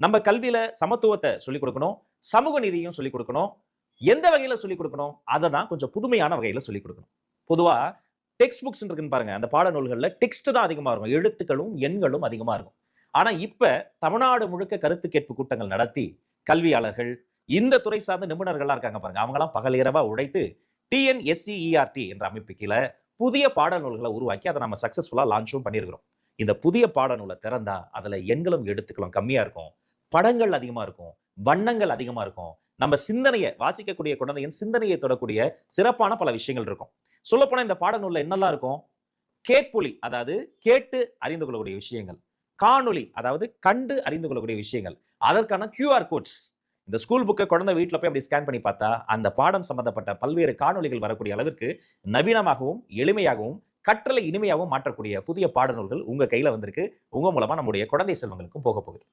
நம்ம கல்வியில சமத்துவத்தை சொல்லிக் கொடுக்கணும், சமூக நீதியும் சொல்லிக் கொடுக்கணும். எந்த வகையில சொல்லிக் கொடுக்கணும்? அதை தான் கொஞ்சம் புதுமையான வகையில சொல்லிக் கொடுக்கணும். பொதுவா டெக்ஸ்ட் புக்ஸ் இருக்குன்னு பாருங்க. அந்த பாட நூல்கள்ல டெக்ஸ்ட் தான் அதிகமா இருக்கும். எழுத்துக்களும், எண்களும் அதிகமா இருக்கும். ஆனா இப்ப தமிழ்நாடு முழுக்க கருத்து கேட்பு கூட்டங்கள் நடத்தி, கல்வியாளர்கள், இந்த துறை சார்ந்த நிபுணர்கள்லாம் இருக்காங்க பாருங்க. அவங்கலாம் பகல் இரவா உழைத்து டிஎன்எஸ்சிஇஆர்டி என்ற அமைப்பு கீழ புதிய பாடநூல்களை உருவாக்கி அதை நம்ம சக்சஸ்ஃபுல்லா லான்ச்சும் பண்ணியிருக்கிறோம். இந்த புதிய பாடநூலை திறந்தா அதுல எண்களும் எழுத்துக்களும் கம்மியா இருக்கும், படங்கள் அதிகமா இருக்கும், வண்ணங்கள் அதிகமா இருக்கும். நம்ம சிந்தனையை வாசிக்கக்கூடிய குழந்தையின் சிந்தனையை தொடக்கூடிய சிறப்பான பல விஷயங்கள் இருக்கும். சொல்லப்போனா இந்த பாடநூல்ல என்னெல்லாம் இருக்கும்? கேட்பொலி, அதாவது கேட்டு அறிந்து கொள்ளக்கூடிய விஷயங்கள். காணொளி, அதாவது கண்டு அறிந்து கொள்ளக்கூடிய விஷயங்கள். அதற்கான கியூஆர் கோட்ஸ். இந்த ஸ்கூல் புக்கை குழந்தை வீட்டில் போய் அப்படி ஸ்கேன் பண்ணி பார்த்தா அந்த பாடம் சம்பந்தப்பட்ட பல்வேறு காணொளிகள் வரக்கூடிய அளவிற்கு நவீனமாகவும் எளிமையாகவும் கற்றலை இனிமையாகவும் மாற்றக்கூடிய புதிய பாடநூல்கள் உங்க கையில வந்திருக்கு. உங்க மூலமா நம்முடைய குழந்தை செல்வங்களுக்கும் போக போகுது.